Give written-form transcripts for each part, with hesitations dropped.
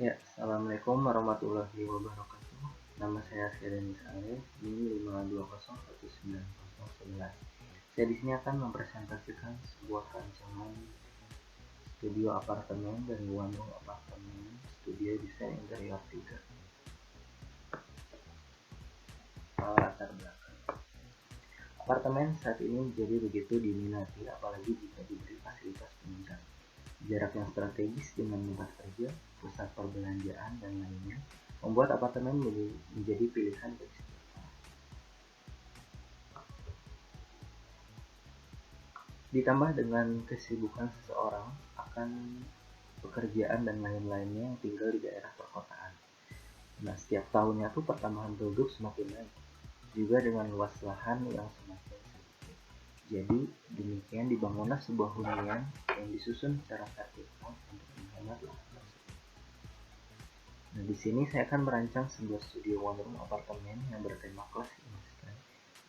Ya, Assalamualaikum warahmatullahi wabarakatuh. Nama saya Firdaus Saleh, NIM 5201911. Saya di sini akan mempresentasikan sebuah rancangan studio apartemen dan one room apartemen studio desain interior 3. Latar belakang. Apartemen saat ini menjadi begitu diminati, apalagi jika diberi fasilitas penunjang. Jarak yang strategis dengan tempat kerja, pusat perbelanjaan, dan lainnya membuat apartemen menjadi pilihan bagi setiap orang. Ditambah dengan kesibukan seseorang akan pekerjaan dan lain-lainnya yang tinggal di daerah perkotaan. Nah, setiap tahunnya tuh pertambahan penduduk semakin naik, juga dengan luas lahan yang semakin sedikit. Jadi, demikian dibangunlah sebuah hunian yang disusun secara vertikal untuk menghemat lahan tersebut. Nah, di sini saya akan merancang sebuah studio one room apartemen yang bertema klasik industri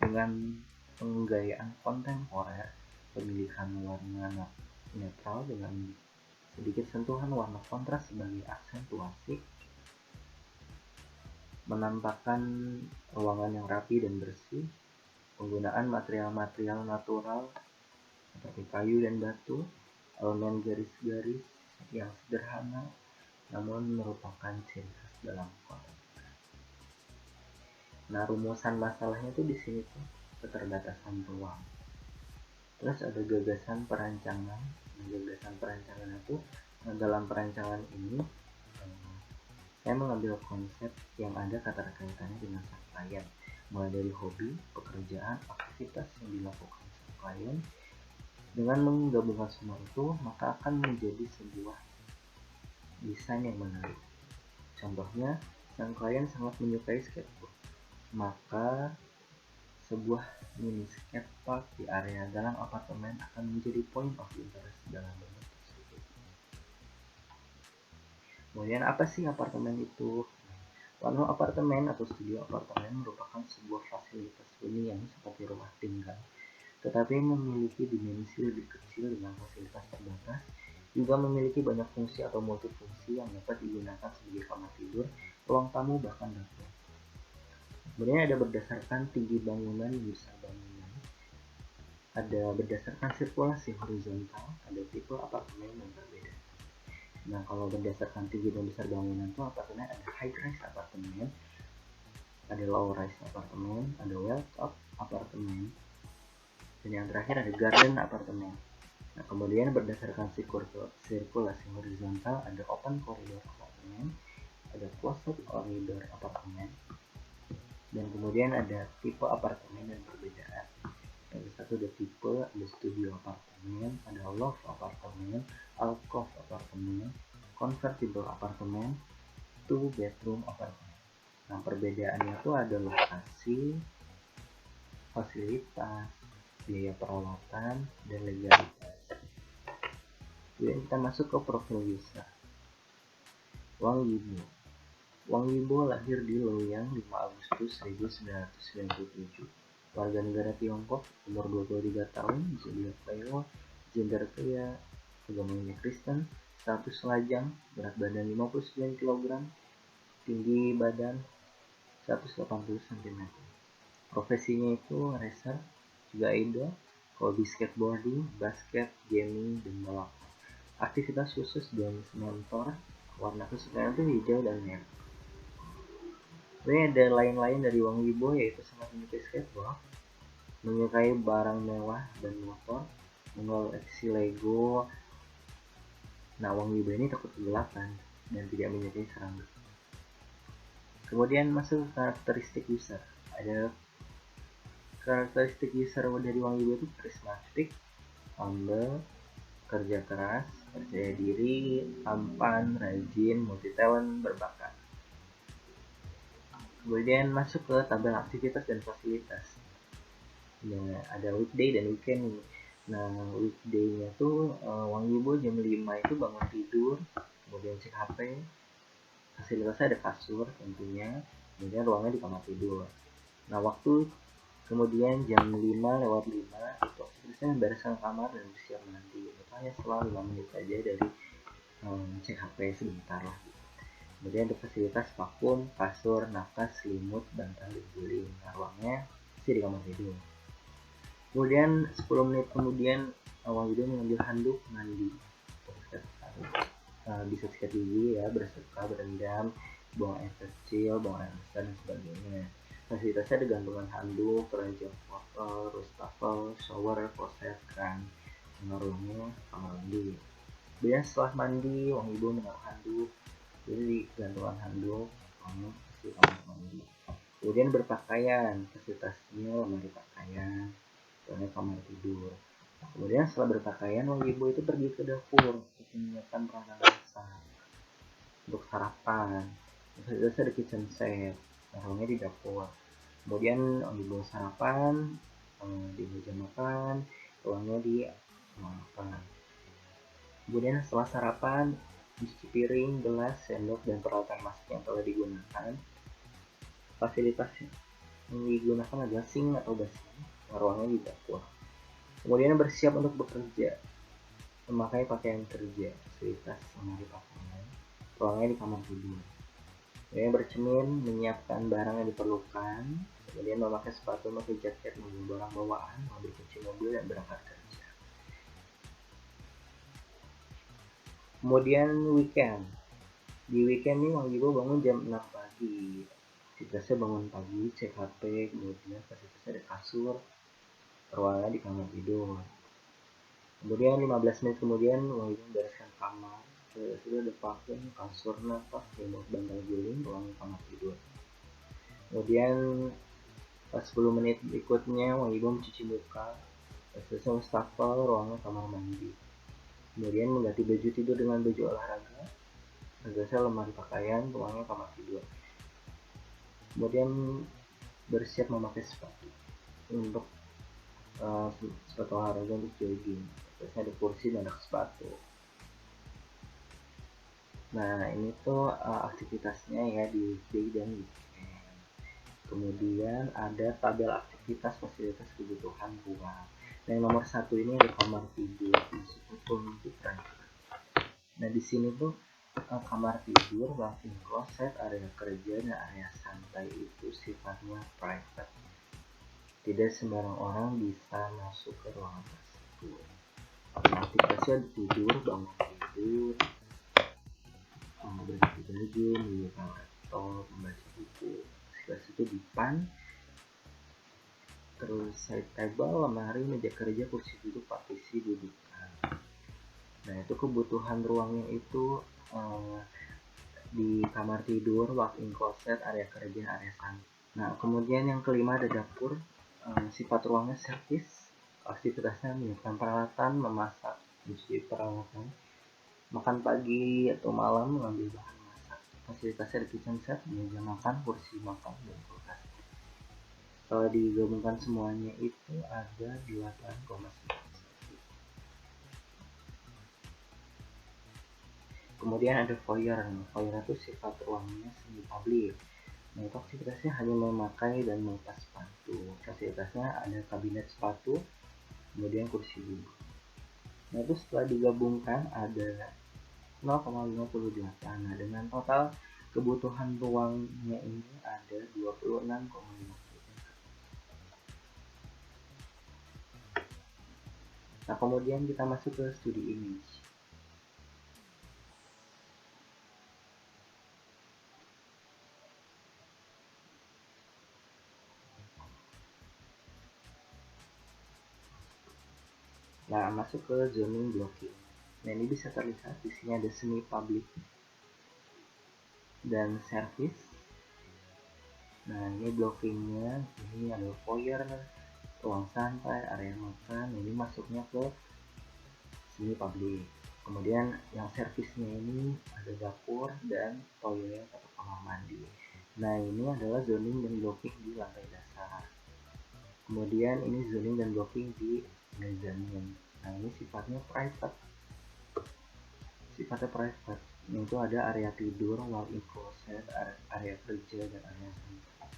dengan penggayaan kontemporer, pemilihan warna netral dengan sedikit sentuhan warna kontras sebagai aksentuasi, menampakkan ruangan yang rapi dan bersih, penggunaan material-material natural seperti kayu dan batu, elemen garis-garis yang sederhana namun merupakan ciri khas dalam konteks. Nah, rumusan masalahnya tuh di sini tuh keterbatasan ruang. Terus ada gagasan perancangan. Nah, gagasan perancangan itu dalam perancangan ini saya mengambil konsep yang ada keterkaitannya dengan sang klien, mulai dari hobi, pekerjaan, aktivitas yang dilakukan sang klien. Dengan menggabungkan semua itu, maka akan menjadi sebuah desain yang menarik. Contohnya, sang klien sangat menyukai skateboard, maka sebuah mini skatepark di area dalam apartemen akan menjadi point of interest dalam bentuk tersebut. Kemudian apa sih apartemen itu? One room apartemen atau studio apartemen merupakan sebuah fasilitas hunian seperti rumah tinggal, tetapi memiliki dimensi lebih kecil dengan fasilitas terbatas, juga memiliki banyak fungsi atau multifungsi yang dapat digunakan sebagai kamar tidur, ruang tamu, bahkan dapur. Kemudian ada berdasarkan tinggi bangunan, besar bangunan, ada berdasarkan sirkulasi horizontal, ada tipe apartemen yang berbeda. Nah, kalau berdasarkan tinggi dan besar bangunan itu apartemen ada high rise apartemen, ada low rise apartemen, ada well top apartemen, dan yang terakhir ada garden apartemen. Nah, kemudian berdasarkan sirkulasi horizontal ada open corridor apartemen, ada closed corridor apartemen, dan kemudian ada tipe apartemen dan perbedaan. Yang satu ada tipe, ada studio apartemen, ada loft apartemen, alcove apartemen, convertible apartemen, 2 bedroom apartemen. Nah, perbedaannya itu ada lokasi, fasilitas, biaya perawatan, dan legalitas. Kemudian kita masuk ke profil user. Wang Yibo. Wang Yibo lahir di Loyang 5 Agustus 1997. Warga negara Tiongkok, umur 23 tahun, zodiak Leo, gender pria, agamanya Kristen, status lajang, berat badan 59 kg, tinggi badan 180 cm. Profesinya itu racer, juga idol, hobi skateboarding, basket, gaming, dan balapan. Aktivitas khusus dan mentor, warna kesukaan itu hijau dan merah. Kemudian ada lain-lain dari Wang Yibo, yaitu sangat menyukai skateboard, menyukai barang mewah dan motor, mengoleksi Lego. Nah, Wang Yibo ini takut kegelapan dan tidak menyukai serangga. Kemudian masuk ke karakteristik user. Ada karakteristik user dari Wang Yibo itu karismatik, humble, kerja keras, percaya diri, tampan, rajin, multi talent, berbakat. Kemudian masuk ke tabel aktivitas dan fasilitas. Nah, ada weekday dan weekend. Nah, weekday-nya tuh Wang Yibo jam 5 itu bangun tidur, kemudian cek HP, fasilitasnya ada kasur tentunya, kemudian ruangnya di kamar tidur. Nah, waktu kemudian jam 5:05 itu aktivitasnya membereskan kamar dan bersiap mandi. Itu hanya setelah 5 menit aja dari cek HP sebentar lah. Kemudian ada fasilitas vakum, kasur, nafas, selimut, bantal, dan guling. Nah, ruangnya sih di kamar tidur. Kemudian 10 menit kemudian Wang Yudo mengambil handuk mandi. Bisa sikat gigi ya, bersuka, berendam, buang air kecil, buang air besar, dan sebagainya. Fasilitasnya ada gantungan handuk, keranjang kotor, wastafel, shower, kloset, kran, ruangnya kamar mandi. Kemudian setelah mandi, Wang Ibu menaruh handuk, jadi di gantungan handuk, isi kamar mandi. Kemudian berpakaian, fasilitasnya lemari pakaian, soalnya kamar tidur. Nah, kemudian setelah berpakaian, Wang Ibu itu pergi ke dapur untuk menyiapkan peralatan masak untuk sarapan. Fasilitasnya ada kitchen set, ruangnya di dapur. Kemudian Wang Ibu sarapan di meja makan, ruangnya di makan. Kemudian setelah sarapan, cuci piring, gelas, sendok, dan peralatan masak yang telah digunakan. Fasilitas yang digunakan adalah sink atau basin, ruangnya di dapur. Kemudian bersiap untuk bekerja, memakai pakaian kerja, fasilitas lemari pakaian, ruangnya di kamar tidur. Kemudian bercermin, menyiapkan barang yang diperlukan, kemudian memakai sepatu, memakai jaket, membawa barang bawaan, mengambil kunci mobil, dan berangkat kerja. Kemudian weekend. Di weekend nih Wang Yibo bangun jam 6 pagi. Fasilitasnya bangun pagi, cek HP, kemudian fasilitasnya ada kasur, ruangan di kamar tidur. Kemudian 15 menit kemudian Wang Yibo membereskan kamar. Sudah ada vakum, kasur, nafas, remote, bantal guling, ruang kamar tidur. Kemudian pas 10 menit berikutnya Wang Yibo mencuci muka, selesai wastafel, ruangan kamar mandi. Kemudian mengganti baju tidur dengan baju olahraga, selesai lemari pakaian, ruangnya kamar tidur. Kemudian bersiap memakai sepatu untuk sepatu olahraga untuk jogging. Terus ada kursi dan ada sepatu. Nah, ini tuh aktivitasnya ya di weekday dan weekend. Kemudian ada tabel aktivitas fasilitas kebutuhan ruang. Nah, yang nomor 1 ini ada kamar tidur, untuk private. Nah, di sini tuh kamar tidur, walk-in closet, area kerja, dan area santai itu sifatnya private. Tidak sembarang orang bisa masuk ke ruangan tersebut. Aktivitasnya ada tidur, bangun tidur, berganti baju, menyalakan laptop, membaca buku. Aktivitas itu dipan, terus side table, lemari, meja kerja, kursi duduk, partisi dudukan. Nah, itu kebutuhan ruangnya itu di kamar tidur, walk-in closet, area kerja, area santai. Nah, kemudian yang kelima ada dapur. Sifat ruangnya servis, aktivitasnya menyiapkan peralatan, memasak, mencuci peralatan, makan pagi atau malam, mengambil bahan masak. Fasilitasnya ada kitchen set, meja makan, kursi makan, dan kulkas. Kalau digabungkan semuanya itu ada 8,9. Kemudian ada foyer. Foyer itu sifat ruangnya semi publik. Nah, itu aktivitasnya hanya memakai dan melepas sepatu. Fasilitasnya ada kabinet sepatu, kemudian kursi duduk. Nah, itu setelah digabungkan ada 0,58. Nah, dengan total kebutuhan ruangnya ini ada 26,5. Nah, kemudian kita masuk ke studi image. Nah, masuk ke zoning blocking. Nah, ini bisa terlihat di sini ada semi public dan service. Nah, ini blockingnya, ini ada foyer, ruang santai, area makan. Ini masuknya ke semi public. Kemudian yang servisnya ini ada dapur dan toilet atau kamar mandi. Nah, ini adalah zoning dan blocking di lantai dasar. Kemudian ini zoning dan blocking di mezzanine. Nah, ini sifatnya private. Itu ada area tidur, walk-in closet, area kerja, dan area santai.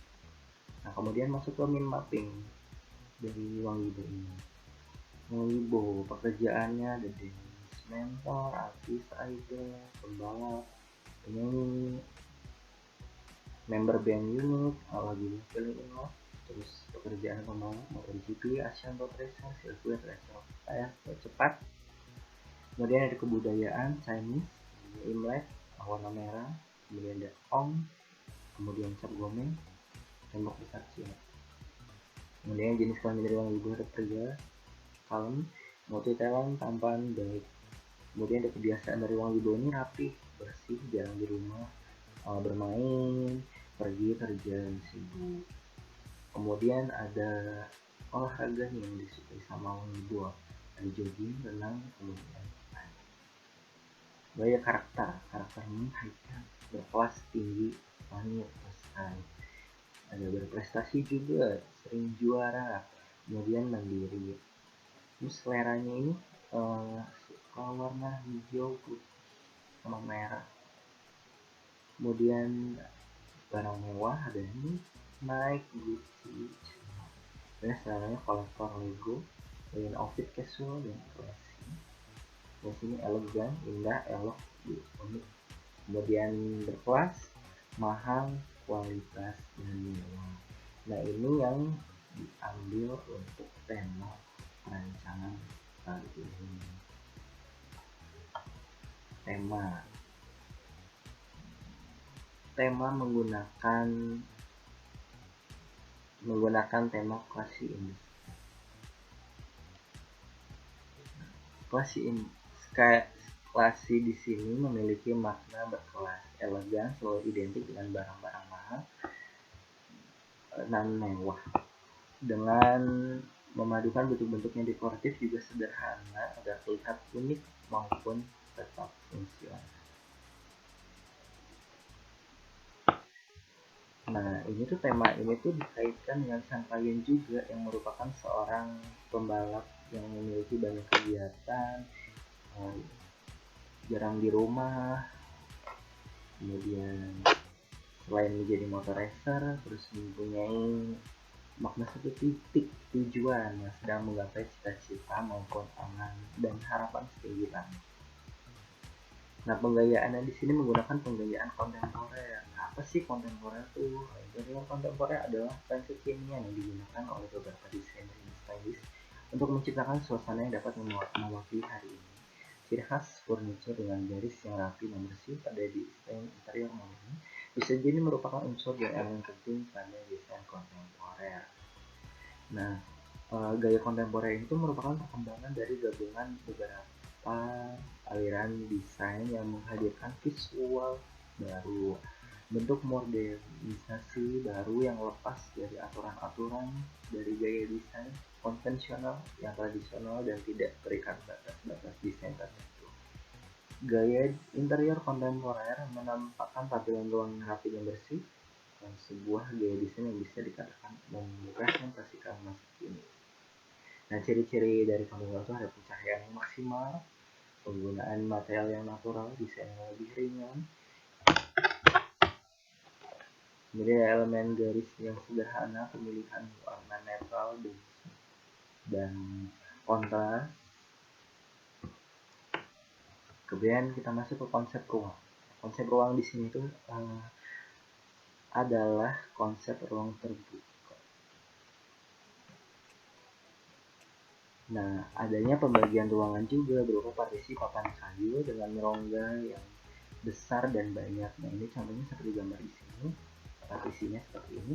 Nah, kemudian masuk ke min mapping dari Wang Yibo ini. Wang Yibo pekerjaannya ada dance, mentor, artis, idol, pembalap, penyanyi, member band unit, lagunya Feeling in Love, terus pekerjaan pembalap MotoGP, Asian Road Racer, sirkuit racer cepat. Kemudian ada kebudayaan Chinese, Imlek, warna merah, kemudian ada Ong, kemudian Cap Gomeh, tembok besar Cina. Kemudian jenis kelamin dari wanita atau pria, kalem, multi talent, tampan, baik. Kemudian ada kebiasaan dari Wang Wibo ini rapi, bersih, jarang di rumah, bermain, pergi kerja, sibuk. Kemudian ada olahraga yang disukai sama Wang Wibo, ada jogging, renang, kemudian gaya karakternya hitam, berkelas tinggi, wangi, besar. Ada berprestasi juga, sering juara, kemudian mandiri. Terus seleranya ini suka warna hijau, putih, sama merah. Kemudian barang mewah ada ini Nike, Gucci, dan seleranya kolektor Lego, dengan outfit casual dan classy. Di sini elegan, indah, elok, unik. Kemudian berkelas, mahal, kualitas, dan mewah. Nah ini yang diambil untuk tema rancangan kali ini. Tema menggunakan tema klasi di sini memiliki makna berkelas, elegan, selalu identik dengan barang-barang mahal dan mewah. Dengan memadukan bentuk-bentuknya dekoratif juga sederhana agar terlihat unik maupun tetap fungsional. Nah, tema ini tuh dikaitkan dengan sang klien juga yang merupakan seorang pembalap yang memiliki banyak kegiatan, jarang di rumah, kemudian selain menjadi motor racer, terus mempunyai makna seperti titik tujuan yang sedang menggapai cita-cita maupun angan dan harapan setinggi langit. Nah, penggayaannya di sini menggunakan penggayaan kontemporer. Nah, apa sih kontemporer tuh? Interior kontemporer adalah tren kekinian yang digunakan oleh beberapa desainer dan stylist untuk menciptakan suasana yang dapat mewakili hari ini. Ciri khas furniture dengan garis yang rapi dan bersih pada desain interior modern bisa jadi merupakan unsur dan elemen penting pada desain kontemporer. Nah, gaya kontemporer itu merupakan perkembangan dari gabungan beberapa aliran desain yang menghadirkan visual baru, bentuk modernisasi baru yang lepas dari aturan-aturan dari gaya desain konvensional yang tradisional dan tidak terikat batas-batas desain tertentu. Gaya interior kontemporer menampakkan tampilan ruang yang rapi dan bersih, dan sebuah gaya desain yang bisa dikatakan merepresentasikan masa kini. Nah, ciri-ciri dari kontemporer itu ada pencahayaan yang maksimal, penggunaan material yang natural, desain yang lebih ringan, kemudian elemen garis yang sederhana, pemilihan warna netral dan kontras. Kemudian kita masuk ke konsep ruang. Konsep ruang di sini itu adalah konsep ruang terbuka. Nah, adanya pembagian ruangan juga berupa partisi papan kayu dengan rongga yang besar dan banyak. Nah, ini contohnya seperti gambar di sini. Partisinya seperti ini.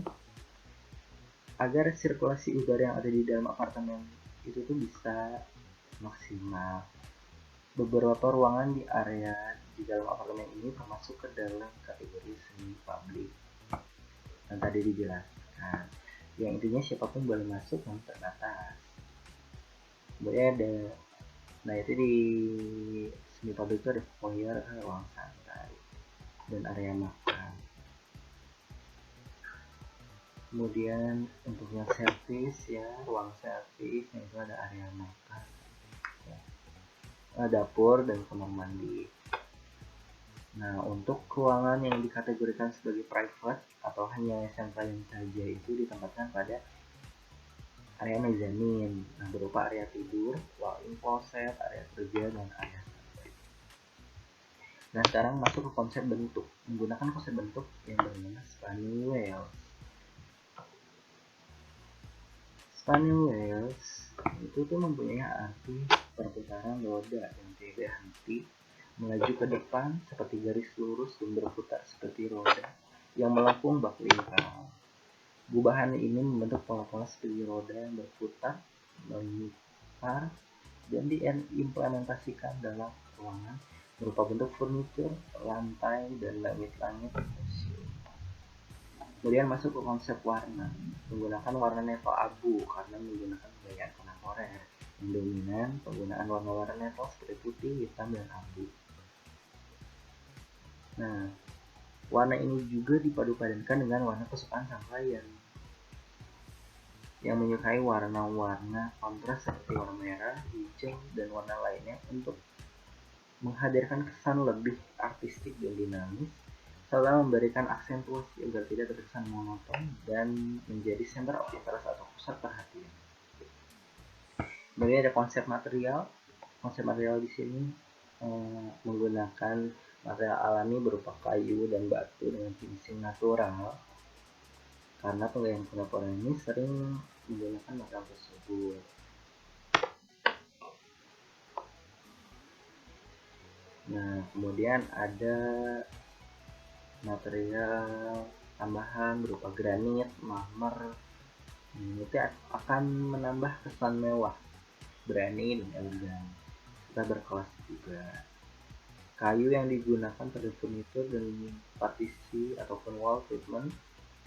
Agar sirkulasi udara yang ada di dalam apartemen itu tuh bisa maksimal. Beberapa ruangan di area di dalam apartemen ini termasuk ke dalam kategori semi publik yang tadi dijelaskan. Yang intinya siapapun boleh masuk yang terbatas. Kemudian ada, nah itu di semi publik itu ada foyer, ruang santai, dan area makan. Kemudian untuk yang servis ya, ruang servis yang itu ada area makan, ya, dapur dan kamar mandi. Nah, untuk ruangan yang dikategorikan sebagai private atau hanya sang klien saja itu ditempatkan pada area mezanin, nah berupa area tidur, walk-in closet, area kerja, dan area santai. Nah, sekarang masuk ke konsep bentuk. Menggunakan konsep bentuk yang bernama spinning wheels. Spinning wheels itu tuh mempunyai arti perputaran roda yang tidak henti melaju ke depan seperti garis lurus dan berputar seperti roda yang melengkung bak lingkar. Gubahan ini membentuk pola-pola seperti roda yang berputar, melingkar, dan diimplementasikan dalam ruangan berupa bentuk furnitur, lantai, dan langit-langit museum. Kemudian masuk ke konsep warna. Menggunakan warna nevel abu karena menggunakan gaya kontemporer. Yang dominan penggunaan warna-warna nevel seperti putih, hitam, dan abu. Nah, warna ini juga dipadu-padankan dengan warna kesukaan sang klien yang menyukai warna-warna kontras seperti warna merah, hijau, dan warna lainnya untuk menghadirkan kesan lebih artistik dan dinamis, serta memberikan aksentuasi agar tidak terkesan monoton dan menjadi center of interest atau pusat perhatian. Kemudian ada konsep material. Konsep material di sini menggunakan material alami berupa kayu dan batu dengan finishing natural. Karena penggayaan kontemporer ini sering menggunakan material tersebut. Nah, kemudian ada material tambahan berupa granit, marmer. Ini akan menambah kesan mewah, berani, dan elegan. Kita berkelas juga. Kayu yang digunakan pada furnitur dan partisi ataupun wall treatment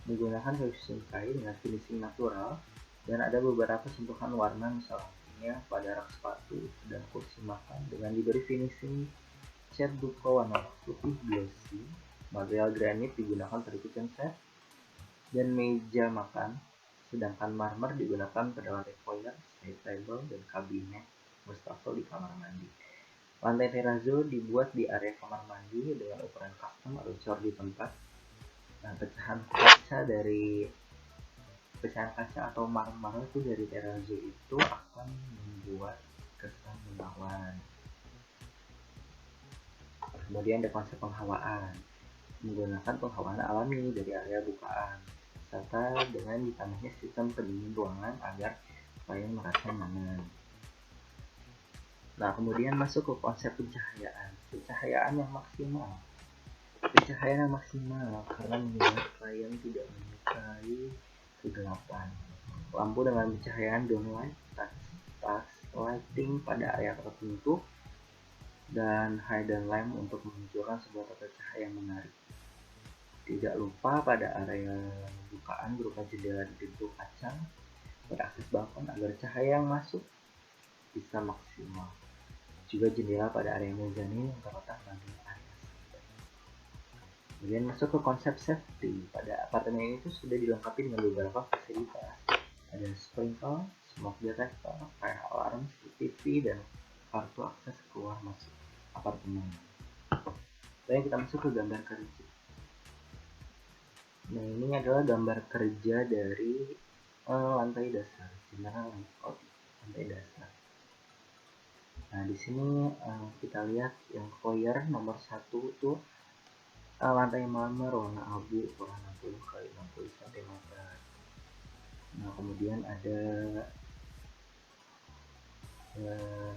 menggunakan kayu sungkai dengan finishing natural, dan ada beberapa sentuhan warna misalnya pada rak sepatu dan kursi makan dengan diberi finishing cat dupa warna putih glossy. Material granit digunakan pada kitchen set dan meja makan, sedangkan marmer digunakan pada lantai foyer, side table, dan kabinet wastafel di kamar mandi. Lantai terrazzo dibuat di area kamar mandi dengan ukuran custom atau cor di tempat. Nah, pecahan kaca atau marmer itu dari terrazzo itu akan membuat kesan menawan. Kemudian ada konsep penghawaan. Menggunakan penghawaan alami dari area bukaan, serta dengan ditambahnya sistem pendingin ruangan agar klien merasa nyaman. Nah, kemudian masuk ke konsep pencahayaan. Pencahayaan yang maksimal. Pencahayaan yang maksimal karena membuat klien tidak menyukai kegelapan. Lampu dengan pencahayaan downlight, touch lighting pada area tertentu, dan hidden lamp untuk memunculkan sebuah tata cahaya yang menarik. Tidak lupa pada area bukaan berupa jendela di pintu kaca berakses balkon agar cahaya yang masuk bisa maksimal. Juga jendela pada area mezanin yang terletak pada area. Kemudian masuk ke konsep safety. Pada apartemen ini tuh sudah dilengkapi dengan beberapa fasilitas. Ada sprinkler, smoke detector, fire alarm, CCTV, dan kartu akses keluar masuk apartemen. Lalu kita masuk ke gambar kerja. Nah, ini adalah gambar kerja dari lantai dasar, general layout lantai dasar. Nah, di sini kita lihat yang foyer nomor 1 itu lantai marmer warna abu ukuran 60 x 60 cm. Nah, kemudian ada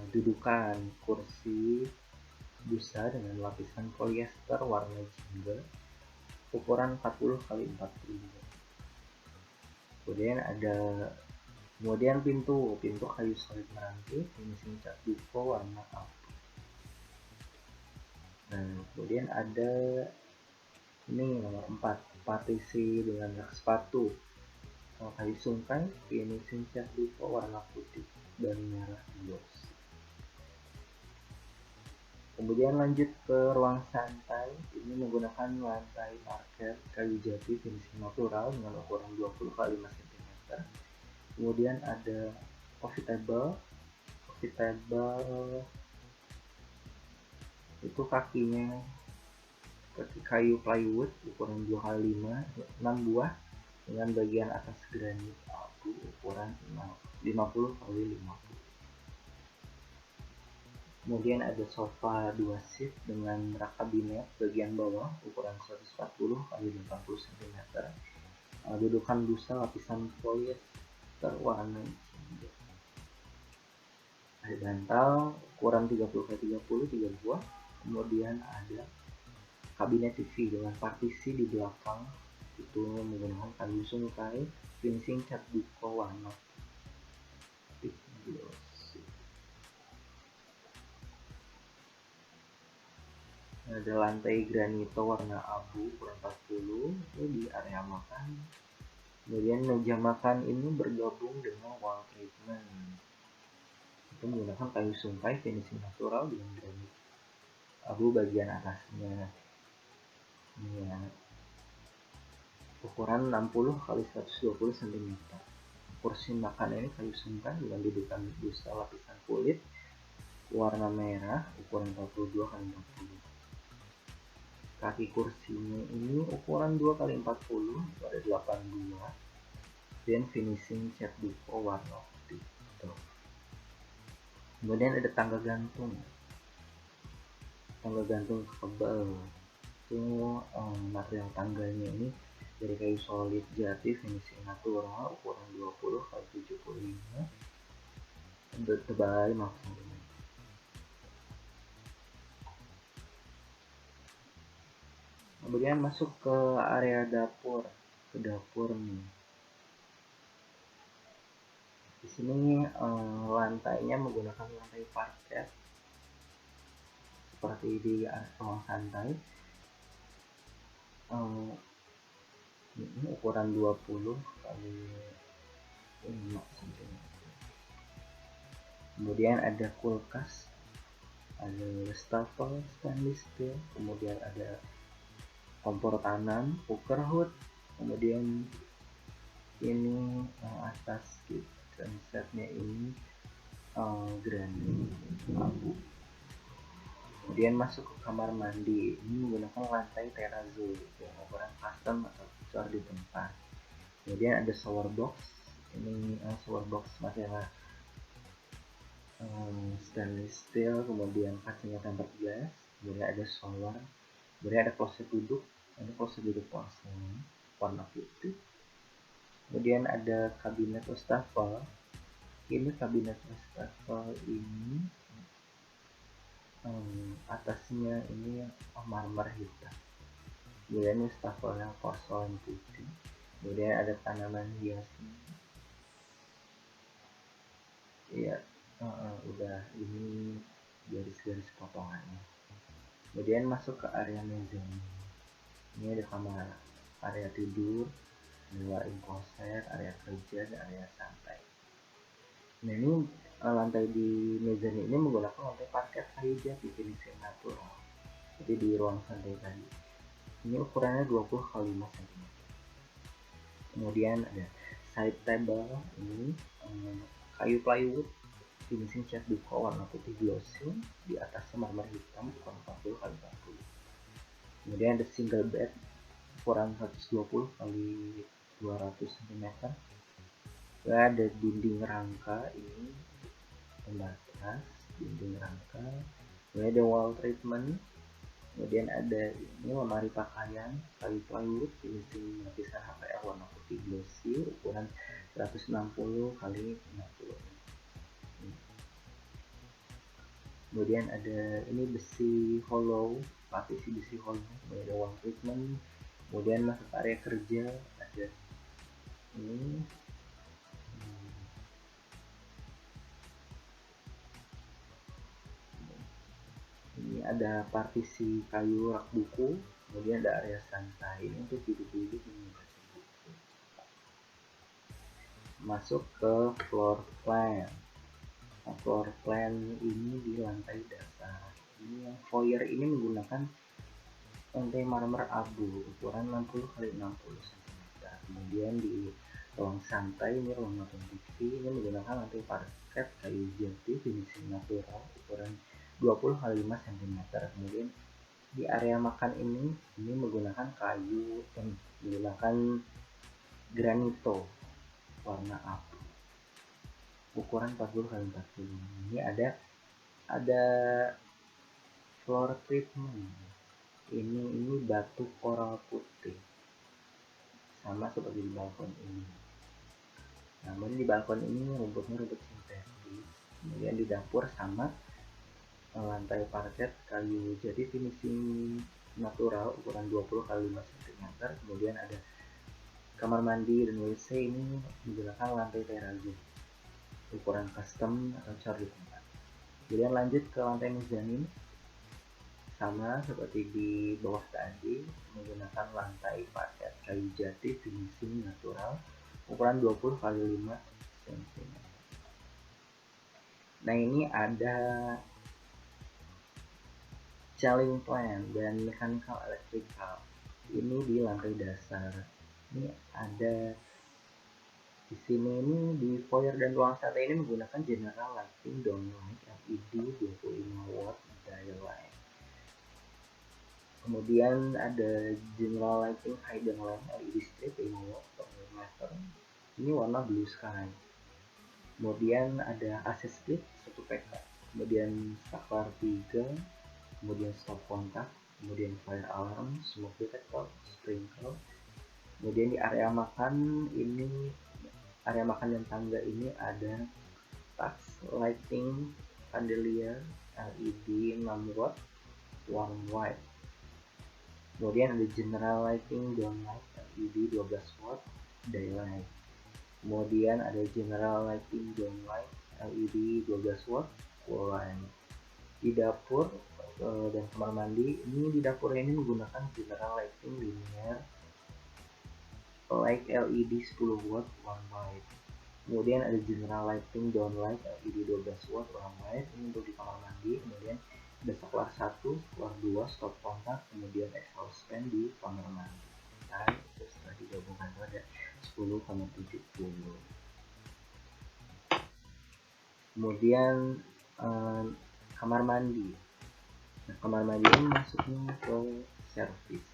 dudukan kursi busa dengan lapisan polyester warna jingga ukuran 40 x 40. Kemudian pintu kayu solid meranti finishing cat dupo warna abu. Nah, kemudian ada ini nomor 4, partisi dengan rak sepatu kayu sungkai finishing cat dupo warna putih dan merah gloss. Kemudian lanjut ke ruang santai. Ini menggunakan lantai parket kayu jati finishing natural dengan ukuran 20 x 5 cm. Kemudian ada coffee table itu kakinya kaki kayu plywood ukuran 2 x 5, 6 buah dengan bagian atas granit abu ukuran 50 x 50. Kemudian ada sofa 2 seat dengan rak kabinet bagian bawah ukuran 140 x 80 cm. Dudukan busa lapisan polyester warna hijau. Ada bantal ukuran 30 x 30 3 buah. Kemudian ada kabinet TV dengan partisi di belakang, itu menggunakan kayu sungkai, finishing cat duko warna putih. Ada lantai granito warna abu ukuran 40 itu di area makan. Kemudian meja makan ini bergabung dengan wall treatment, itu menggunakan kayu sungkai finishing natural dengan granit abu bagian atasnya. Ya, ukuran 60 x 120 cm. Kursi makan ini kayu sungkai dengan dudukan busa lapisan kulit warna merah ukuran 42 x 40. Kaki kursinya ini ukuran 2 x 40 pada 82 dan finishing cat duko warna putih. Kemudian ada tangga gantung kebal, itu material tangganya ini dari kayu solid jati finishing natural ukuran 20 x 75 untuk tebal 5 cm. Kemudian masuk ke area dapur, nih. Di sini lantainya menggunakan lantai parket seperti di ruang santai. Ini ukuran 20 kali 5 cm. Kemudian ada kulkas, ada wastafel stainless steel, kemudian ada kompor tanam, cooker hood, kemudian ini atas kitchen setnya ini granit abu. Kemudian masuk ke kamar mandi, ini menggunakan lantai terrazzo yang ukuran custom atau cor di tempat. Kemudian ada shower box, ini shower box material stainless steel, kemudian kacanya tempered glass. Kemudian ada shower, kemudian ada kloset duduk, ini kloset duduk porselen warna putih. Kemudian ada kabinet wastafel, ini kabinet wastafel ini atasnya ini marmer hitam, kemudian wastafelnya porselen putih. Kemudian ada tanaman hiasnya. Iya, udah ini garis-garis potongannya. Kemudian masuk ke area meja. Ini ada kamar, area tidur, dua kloset, area kerja, dan area santai. Nah, ini lantai di meja ini menggunakan lantai parket kayu jati finishing natural. Jadi di ruang santai tadi. Ini ukurannya 20 x 5 cm. Kemudian ada side table, ini kayu plywood finishing cat duko warna putih glossy, di atasnya marmer hitam ukuran 40 x 40. Kemudian ada single bed ukuran 120 x 200 cm. Ada dinding rangka, ini pembatas dinding rangka. Kemudian ada wall treatment. Kemudian ada ini lemari pakaian kayu plywood finishing lapisan HPR warna putih glossy ukuran 160 x 60. Kemudian ada ini besi hollow, partisi besi hollow. Kemudian ada wall treatment. Kemudian masuk area kerja, ada ini ada partisi kayu rak buku. Kemudian ada area santai, ini untuk duduk-duduk ini. Masuk ke floor plan. Nah, floor plan ini di lantai dasar. Ini yang foyer ini menggunakan lantai marmer abu ukuran 60 x 60 cm. Kemudian di ruang santai, ini ruang nonton TV, ini menggunakan lantai parket kayu jati finishing natural ukuran 20 x 5 cm. Kemudian di area makan ini menggunakan kayu dan menggunakan granito warna abu ukuran 40 x 40. Ini ada Ada floor treatment. Ini batu koral putih, sama seperti di balkon ini. Namun di balkon ini rumputnya rumput sintetis. Kemudian di dapur sama lantai parket kayu jati finishing natural ukuran 20 x 5 cm. Kemudian ada kamar mandi dan WC ini menggunakan lantai terazo ukuran custom atau cor di tempat. Kemudian lanjut ke lantai mezanin, sama seperti di bawah tadi, menggunakan lantai parket kayu jati finishing natural ukuran 20 x 5 cm. Nah, ini ada ceiling plan dan mechanical electrical. Ini di lantai dasar. Ini ada di sini, ini di foyer dan ruang santai ini menggunakan general lighting downlight LED 25 watt daylight. Kemudian ada general lighting hidden lamp LED strip 5 watt per meter. Ini warna blue sky. Kemudian ada AC split 1 PK. Kemudian saklar 3. Kemudian stop kontak. Kemudian fire alarm, smoke detector, sprinkler. Kemudian di area makan ini, area makan dan tangga ini ada tax lighting chandelier LED 6 watt warm white. Kemudian ada general lighting downlight LED 12 watt daylight. Kemudian ada general lighting downlight LED 12 watt cool light. Di dapur dan kamar mandi ini, di dapur ini menggunakan general lighting linear light LED 10 watt warm white. Kemudian ada general lighting downlight LED 12 watt warm white, ini untuk di kamar mandi. Kemudian ada saklar 1, saklar 2, stop kontak, kemudian exhaust fan di kamar mandi. Nah, itu setelah digabungkan itu ada 10,70. Kemudian kamar mandi. Nah, kamar mandi ini masuknya ke servis.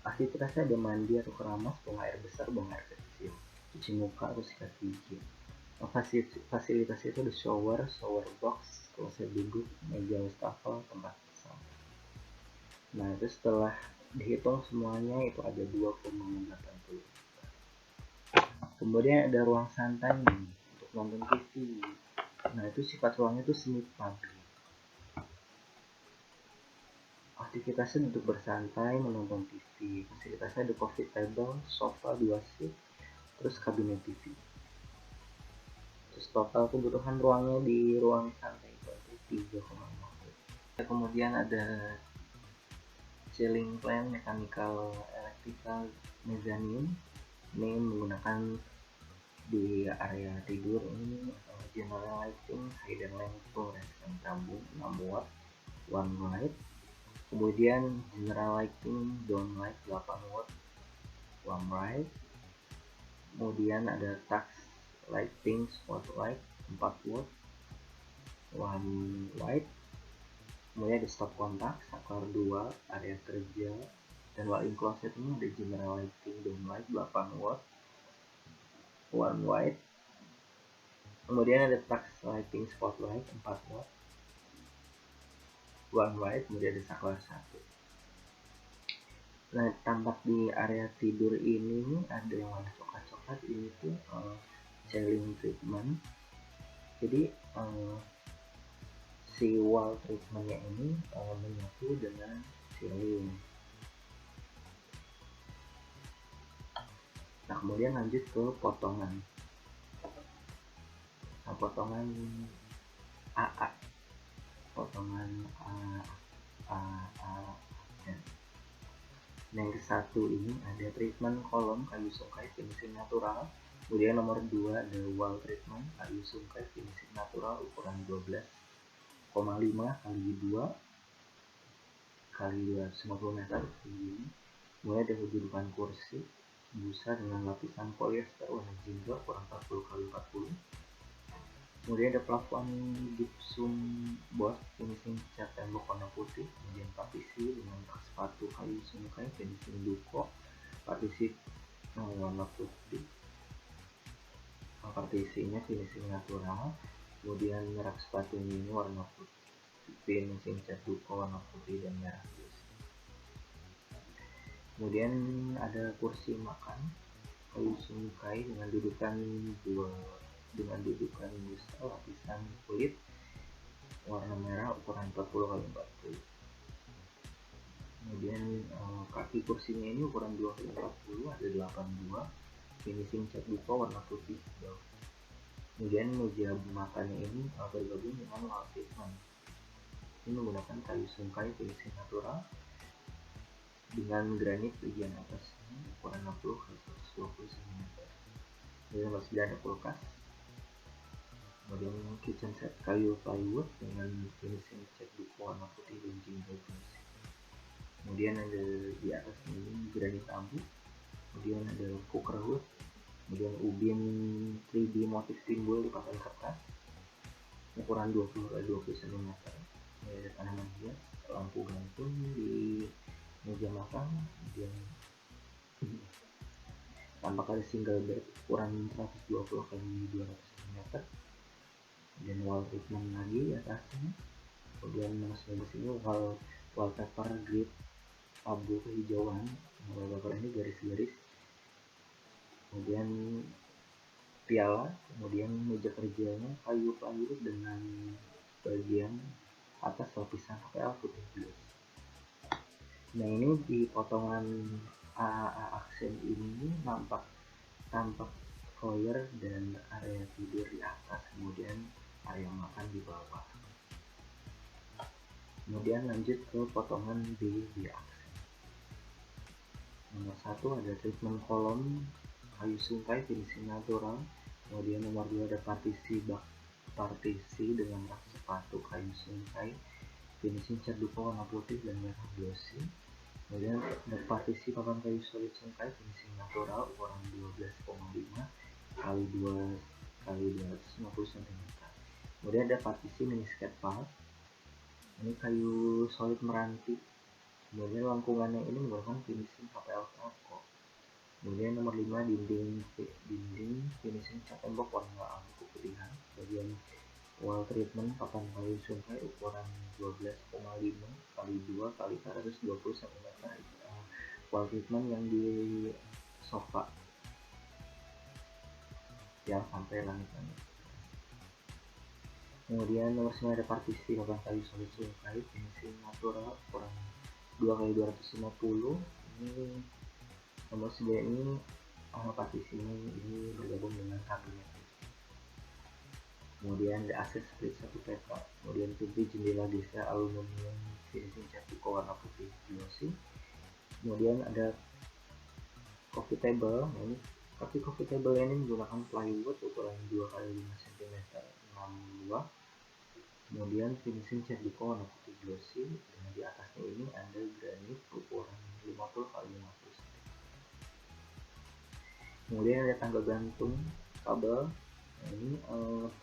Aktivitasnya ada mandi atau keramas, buang air besar, buang air kecil, cuci muka atau sikat gigi. Fasilitas itu ada shower box, kloset duduk, meja wastafel, tempat sampah. Nah, itu setelah dihitung semuanya itu ada 2,80. Kemudian ada ruang santai nih, untuk nonton TV. Nah, itu sifat ruangnya itu semi public. Aktivitasnya untuk bersantai, menonton TV. Fasilitasnya ada coffee table, sofa 2 seat, terus kabinet TV. Terus total kebutuhan ruangnya di ruang santai itu 3,5. Kemudian ada ceiling plan mechanical electrical mezzanine. Ini menggunakan di area tidur ini general lighting hidden lamp fluorescent tabung 6 watt warm light. Kemudian general lighting downlight 8 watt warm light. Kemudian ada tax lighting spotlight 4 watt warm light. Kemudian ada stop kontak, saklar 2, area kerja, dan walk-in closet ini ada general lighting downlight 8 watt warm white. Kemudian ada tax lighting spotlight 4 watt warm white. Kemudian ada saklar 1. Nah, tampak di area tidur ini ada yang warna coklat-coklat, ini tuh ceiling treatment. Jadi si wall treatmentnya ini menyatu dengan ceiling. Nah, kemudian lanjut ke potongan. Nah, potongan AA, potongan yang ke satu ini ada treatment kolom kayu sungkai finishing natural. Kemudian nomor 2 ada wall treatment kayu sungkai finishing natural ukuran 12,5 x 2 x 250 meter ini. Kemudian ada kedudukan kursi busa dengan lapisan polyester warna jingga ukuran 40 x 40. Kemudian ada plafon gypsum board finishing cat tembok warna putih. Kemudian partisi dengan rak sepatu kayu sungkai finishing duko, partisi warna putih. Partisinya finishing natural. Kemudian rak sepatunya ini warna putih. finishing cat dupa warna putih dan merah bius. Kemudian ada kursi makan kayu sungkai dengan dudukan busa lapisan kulit warna merah ukuran 40x40. Kemudian kaki kursinya ini ukuran 2x40, ada 82, finishing cat dupa warna putih hijau. Kemudian meja makannya ini bergabung dengan wall treatment. Ini menggunakan kayu sungkai finishing natural dengan granit bagian atasnya ukuran 60x120 cm. Kemudian masih ada kulkas. Kemudian kitchen set kayu plywood dengan finishing cat dupa warna putih dan jingle finishing. Kemudian ada di atas ini granit abu. Kemudian ada cooker wood. Kemudian ubin 3D motif timbul di papan kertas ukuran 20x20 cm. Ada tanaman hias, lampu gantung di meja makan. Kemudian tampak ada single bed ukuran 120x200 cm. Dan wall treatment lagi di atasnya. Kemudian masuk di sini wallpaper grid abu kehijauan. Wallpaper ini garis-garis. Kemudian piala, kemudian meja kerjanya kayu plywood dengan bagian atas lapisan HPL putih bius. Nah ini di potongan AAA aksen ini nampak foyer dan area tidur di atas, kemudian area makan di bawah. Kemudian lanjut ke potongan B di aksen. Nomor 1 ada treatment kolom kayu sungkai finishing natural. Kemudian nomor 2 ada partisi dengan rak sepatu kayu sungkai finishing cat dupa warna putih dan merah glossy. Kemudian ada partisi papan kayu solid sungkai finishing natural ukuran 12,5 kali 250 cm. Kemudian ada partisi mini skate park. Ini kayu solid meranti. Kemudian lengkungannya ini menggunakan finishing HPL Taco. Kemudian nomor 5 dinding finishing cat tembok warna abu keputihan. Bagian wall treatment papan kayu sungkai ukuran 12,5 kali 2 kali 120 cm. Wall treatment yang di sofa yang sampai langit-langit. Kemudian nomor 9 ada partisi papan kayu solid sungkai finishing natural ukuran 2x250. Ini nomor 9 ini partisi ini bergabung dengan kabinet. Kemudian ada akses split 1 peta. Kemudian pintu jendela geser aluminium finishing cat dupa warna putih glossy. Kemudian ada coffee table. Ini coffee table ini menggunakan plywood ukuran 2x5 cm 62. Kemudian finishing cat dupa warna putih glossy. Dan di atasnya ini ada granit ukuran 50x50 cm. Kemudian ada tangga gantung kabel. Nah, ini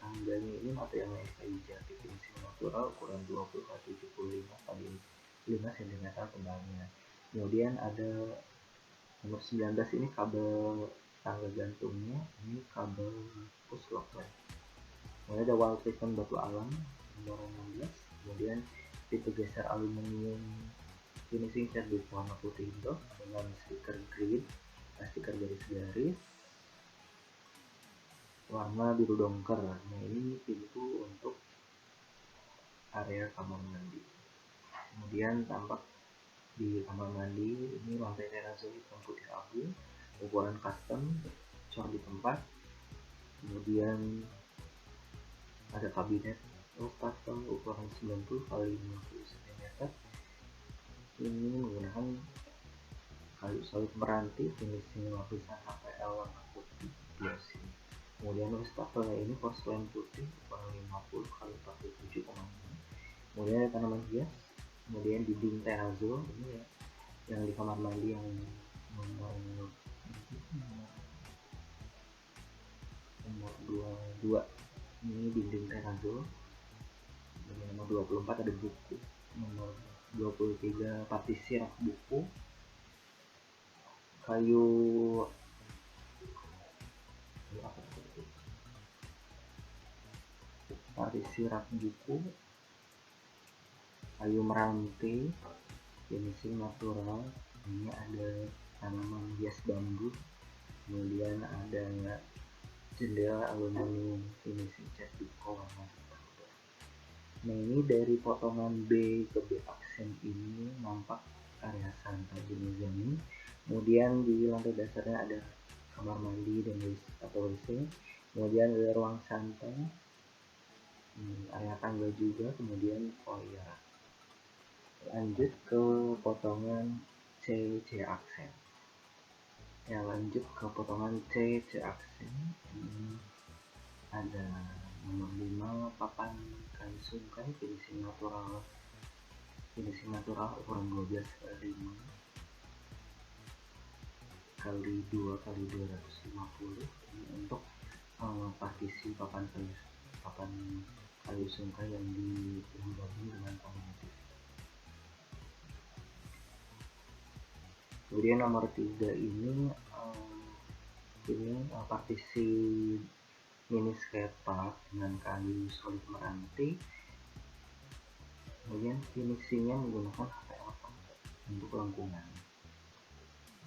tangganya ini materialnya kayu jati finishing natural ukuran 20x75 kali 5 cm tebalnya. Kemudian ada nomor 19 ini kabel tangga gantungnya, ini kabel push lock. Kemudian ada wall treatment batu alam nomor 16. Kemudian pintu geser aluminium finishing cat dupa warna putih hijau dengan stiker grid, stiker garis-garis warna biru dongker. Nah ini pintu untuk area kamar mandi. Kemudian tampak di kamar mandi ini lantai terrazzo hitam putih abu ukuran custom, cor di tempat. Kemudian ada kabinet wastafel ukuran 90x50 cm. Ini menggunakan kayu solid meranti finishing lapisan HPL warna putih glossy. Kemudian wastafelnya ini porselen putih ukuran 50x47,5. Kemudian ada tanaman hias. Kemudian dinding terrazzo ini ya, yang di kamar mandi yang nomor 22 ini dinding terrazzo. Nomor 24 ada buku. Nomor 23 partisi rak buku kayu partisi rak buku kayu meranti, finishing natural. Ini ada tanaman hias bambu, kemudian ada jendela aluminium, finishing cat duko warna. Nah, ini dari potongan B ke B aksen ini nampak area santai di mezanin. Kemudian di lantai dasarnya ada kamar mandi dan atau WC. Kemudian ada ruang santai, area tangga juga, kemudian foyer. Lanjut ke potongan C aksen. Ya, lanjut ke potongan C aksen. Ini ada nomor 5 papan kayu sungkai finishing natural ukuran 12x5 kali 2 kali 250. Ini untuk partisi papan kayu sungkai yang digabung dengan komunitif. Kemudian nomor 3 ini partisi mini skatepark dengan kayu solid meranti. Kemudian finishingnya menggunakan HPL untuk lengkungan.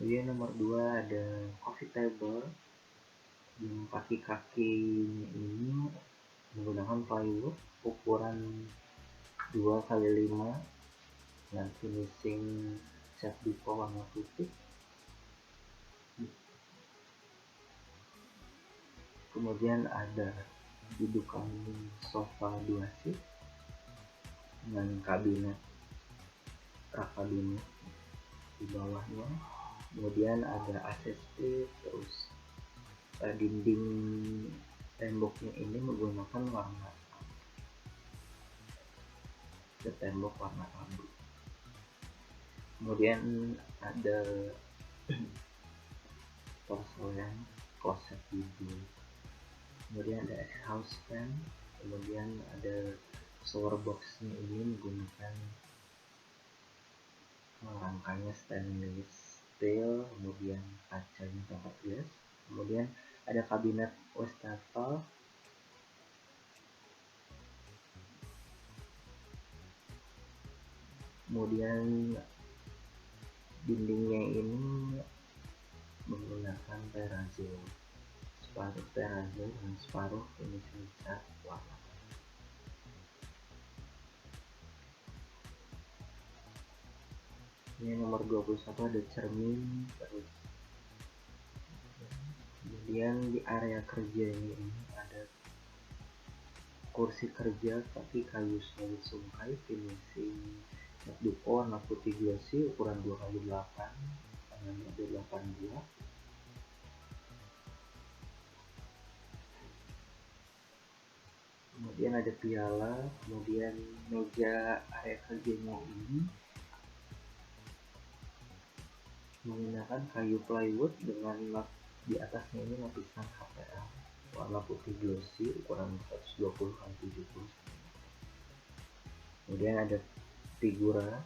Kemudian nomor 2 ada coffee table yang kaki-kakinya ini menggunakan plywood ukuran 2x5 dengan finishing cat duko warna putih. Kemudian ada dudukan sofa 2 seat dengan rak kabinet di bawahnya. Kemudian ada ACC, terus dinding temboknya ini menggunakan tembok warna abu. Kemudian ada porselen kloset tidur. Kemudian ada exhaust fan. Kemudian ada shower boxnya ini menggunakan rangkanya stainless steel, kemudian kacanya tempat gas. Kemudian ada kabinet wastafel. Kemudian dindingnya ini menggunakan terrazzo, separuh terrazzo dan separuh finishing cat warna. Ini nomor 21 ada cermin terus. Kemudian di area kerja ini ada kursi kerja kaki kayu solid sungkai finishing cat duko warna putih glossy ukuran 2x8, tangannya ada 8 buah. Kemudian ada piala. Kemudian meja area kerjanya ini menggunakan kayu plywood dengan di atasnya ini lapisan HPL warna putih glossy ukuran 120x70. Kemudian ada figura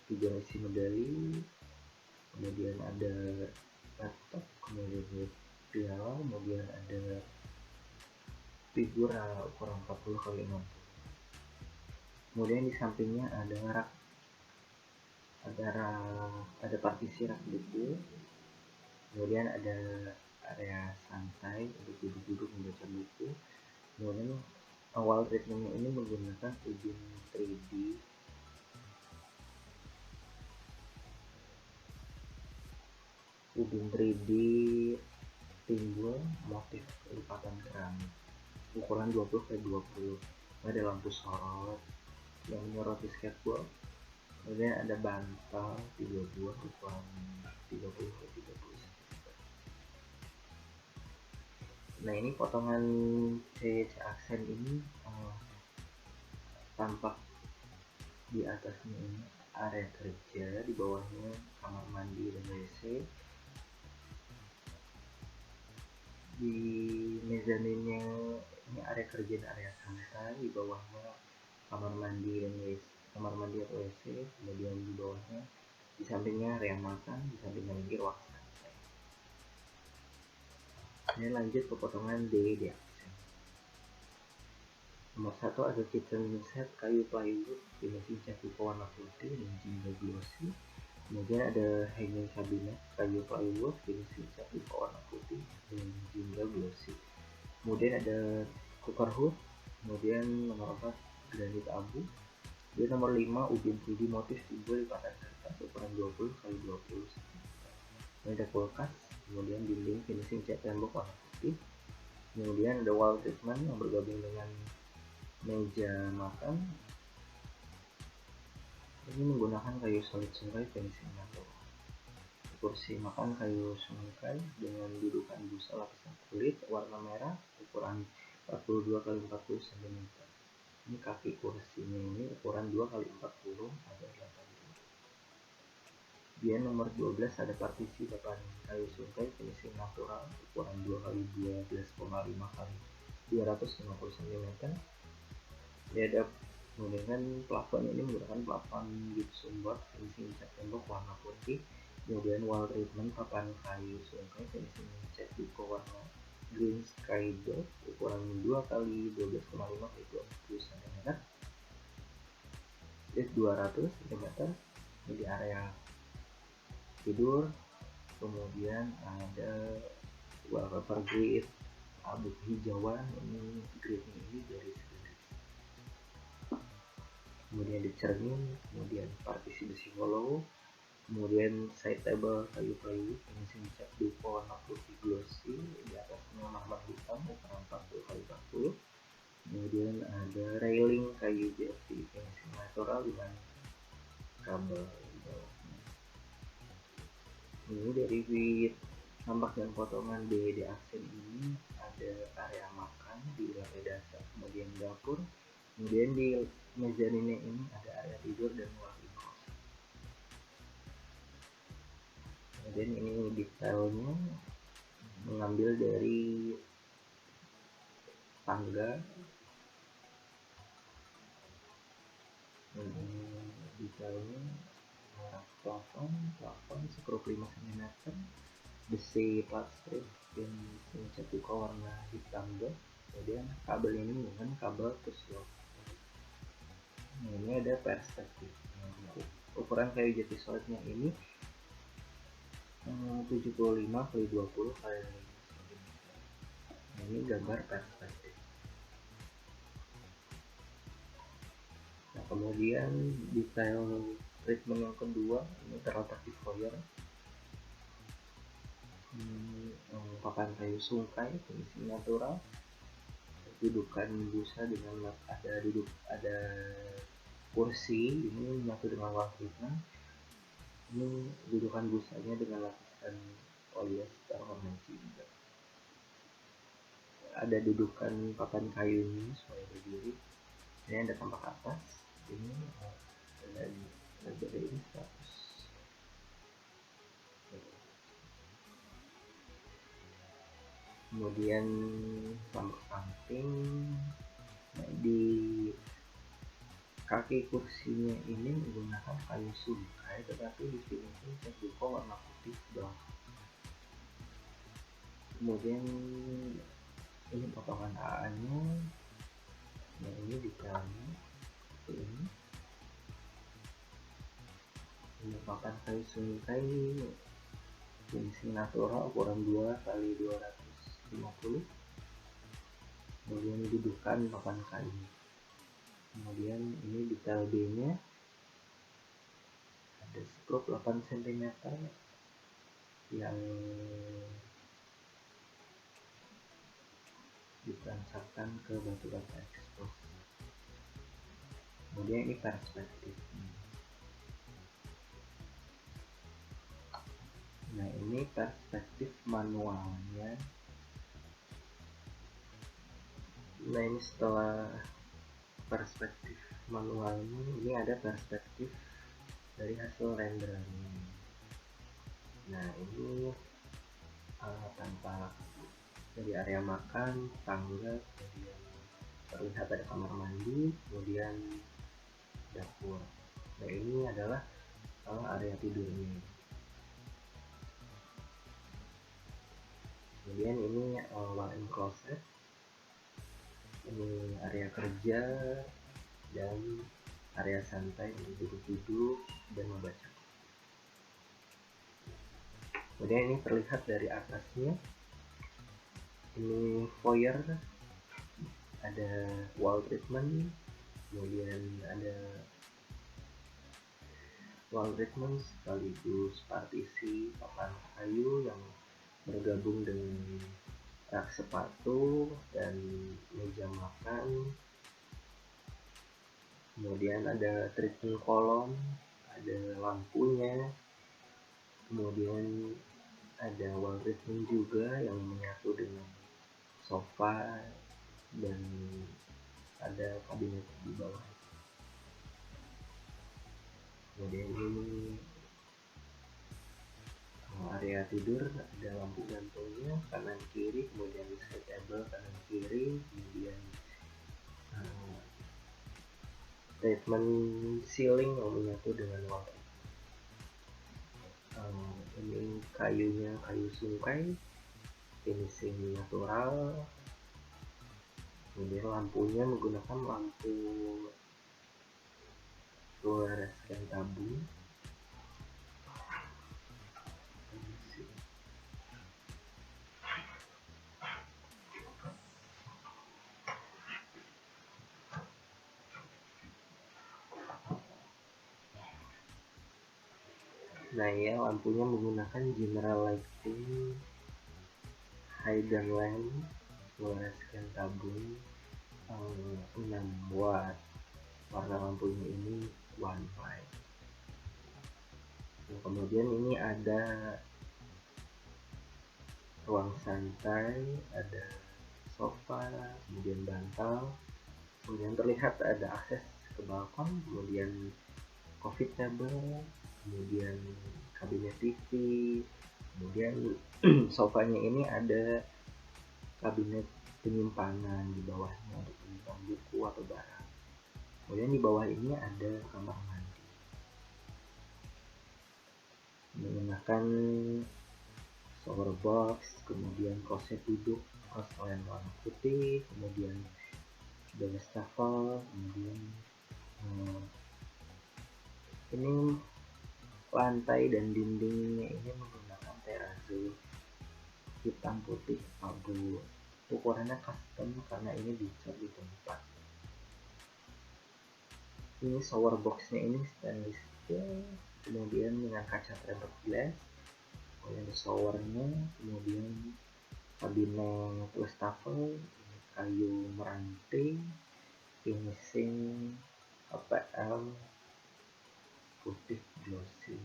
isi medali. Kemudian ada laptop, kemudian ada piala, kemudian ada figura ukuran 40x60. Kemudian di sampingnya ada partisi rak buku. Kemudian ada area santai untuk duduk-duduk membaca buku. Kemudian awal treatmentnya ini menggunakan ubin 3D timbul motif lipatan keramik ukuran 20x20. Ada lampu sorot yang menyoroti skateboard. Kemudian ada bantal 3 buah ukuran 30x30. Nah, ini potongan C aksen ini tampak di atasnya ini area kerja, di bawahnya kamar mandi dan WC. Di mezaninnya ini area kerja dan area santai, di bawahnya kamar mandi dan WC, kamar mandi atau WC. Kemudian di bawahnya, di sampingnya area makan, di sampingnya lagi ruang santai. Ini lanjut ke potongan D aksen. Nomor 1 ada kitchen set kayu plywood finishing cat dupa warna putih dan jingga glossy. Kemudian ada hanging cabinet kayu plywood finishing cat dupa warna putih dan jingga glossy. Kemudian ada cooker hood. Kemudian nomor 4 granit abu. Kemudian nomor 5 ubin 3D motif timbul lipatan kertas ukuran 20 x 20 cm. Ini ada kulkas. Kemudian dinding finishing cat tembok warna putih. Kemudian ada wall treatment yang bergabung dengan meja makan. Ini menggunakan kayu solid sungkai finishing natural. Kursi makan kayu sungkai dengan dudukan busa lapisan kulit warna merah ukuran 42 x 40 cm. Ini kaki kursinya ini ukuran 2 x 40 ada 8. Dia nomor 12 ada partisi papan kayu sungkai finishing natural ukuran 2 x 12,5 x 250 cm. Dia ada menggunakan plafon ini menggunakan plafon gypsum board finishing cat tembok warna putih. Kemudian wall treatment papan kayu sungkai finishing cat dupa warna green sky dot ukuran 2 x 12,5 x 20 cm. Ini 200 cm. Ini di area tidur. Kemudian ada wallpaper grid abu hijauan, ini gridnya ini dari sini. Kemudian di cermin, kemudian partisi besi hollow, kemudian side table kayu plywood finishing cat dupa warna putih glossy, di atasnya marmer hitam ukuran 40 x 40. Kemudian ada railing kayu jati finishing natural dengan kabel. Ini dari tambak dan potongan BD aksen ini ada area makan di lantai dasar, kemudian dapur, kemudian di mezaninnya ini ada area tidur dan walk-in closet. Kemudian ini detailnya mengambil dari tangga. Detailnya plafon skrup 5 cm, besi plat strip dan cat dupa warna hitam dot. Kemudian kabel ini menggunakan kabel push lock. Nah, ini ada perspektif. Ukuran kayu jati solidnya ini 75 x 20 x 5 cm. Nah, ini gambar perspektif. Nah, kemudian detail treatment yang kedua ini terletak di foyer. Papan kayu sungkai finishing natural, dudukan busa dengan ada kursi ini menyatu dengan wall treatment. Ini dudukan busanya dengan lapisan polyester konvensi juga. Ada dudukan papan kayu ini supaya berdiri. Ini ada tampak atas. Ini ada ini 100. Kemudian tampak samping. Nah, di kaki kursinya ini menggunakan kayu sungkai tetapi di finishing cat dupa warna putih doang. Kemudian ini potongan AA-nya. Nah, ini detailnya ini. Ini papan kayu sungkai finishing natural ukuran 2 x 250. Kemudian dudukan papan kayu. Kemudian ini detail B-nya ada skrup 8 cm yang ditancapkan ke batu-batu ekspos. Kemudian ini perspektif. Nah, ini perspektif manualnya. Nah, ini setelah perspektif manualnya, ini ada perspektif dari hasil renderan. Nah, ini tampak dari area makan, tangga, kemudian terlihat ada kamar mandi, kemudian dapur. Nah, ini adalah area tidurnya. Kemudian ini walk-in closet. Ini area kerja dan area santai untuk duduk-duduk dan membaca. Kemudian ini terlihat dari atasnya, ini foyer, ada wall treatment, kemudian ada wall treatment sekaligus partisi papan kayu yang bergabung dengan rak sepatu dan meja makan. Kemudian ada treatment kolom, ada lampunya, kemudian ada wall treatment juga yang menyatu dengan sofa dan ada kabinet di bawah. Kemudian ini area tidur, ada lampu gantungnya kanan kiri, kemudian side table kanan kiri, kemudian treatment ceiling yang menyatu dengan wall. Ini kayunya kayu sungkai, finishing natural. Kemudian lampunya menggunakan lampu fluorescent tabung. Nah ya, lampunya menggunakan general lighting hidden lamp fluorescent tabung 6 watt. Warna lampunya ini one white. Nah, kemudian ini ada ruang santai, ada sofa, kemudian bantal, kemudian terlihat ada akses ke balkon, kemudian coffee table, kemudian kabinet TV, kemudian sofanya ini ada kabinet penyimpanan di bawahnya untuk menyimpan buku atau barang. Kemudian di bawah ini ada kamar mandi menggunakan shower box, kemudian kloset duduk porcelain warna putih, kemudian wastafel, kemudian ini lantai dan dindingnya ini menggunakan terrazzo hitam putih abu. Ukurannya custom karena ini dicat di tempat. Ini shower boxnya ini stainless steel, kemudian dengan kaca tempered glass, kemudian showernya, kemudian kabinet wastafel kayu meranti, finishing APL putih glossy.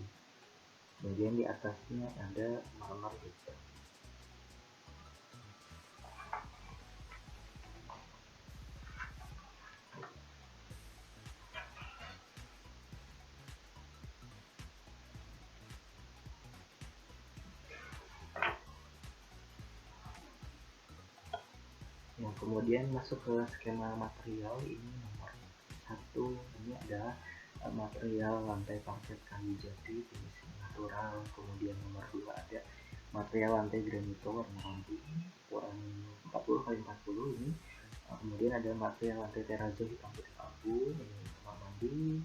Kemudian di atasnya ada marmer hitam. Yang kemudian masuk ke skema material, ini nomor 1, ini adalah material lantai parket kayu jati finishing natural. Kemudian nomor 2 ada material lantai granito warna lampu ukuran 40x40 ini. Kemudian ada material lantai terrazzo hitam putih abu, ini kamar mandi.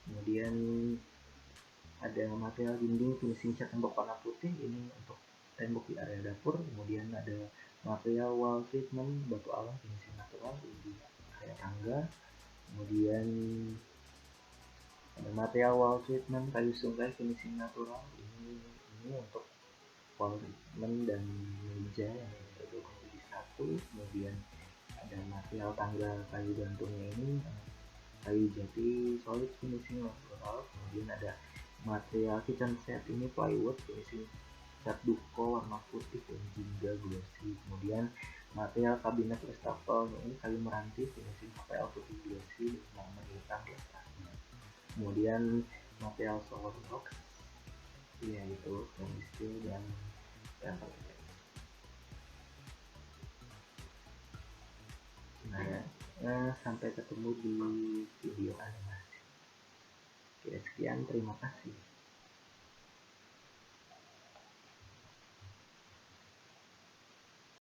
Kemudian ada material dinding finishing cat tembok warna putih, ini untuk tembok di area dapur. Kemudian ada material wall treatment batu alam finishing natural di area tangga. Kemudian ada material wall treatment kayu sungkai finishing natural, ini untuk wall treatment dan meja yang bergabung jadi satu. Kemudian ada material tangga kayu gantungnya ini kayu jati solid finishing natural. Kemudian ada material kitchen set ini plywood finishing cat duko warna putih dan jingga glossy. Kemudian material kabinet wastafel ini kayu meranti finishing APL putih glossy dengan marmer hitam di atasnya. Kemudian material shower box yaitu stainless steel dan tempered glass. Sampai ketemu di video animasi. Oke, sekian, terima kasih.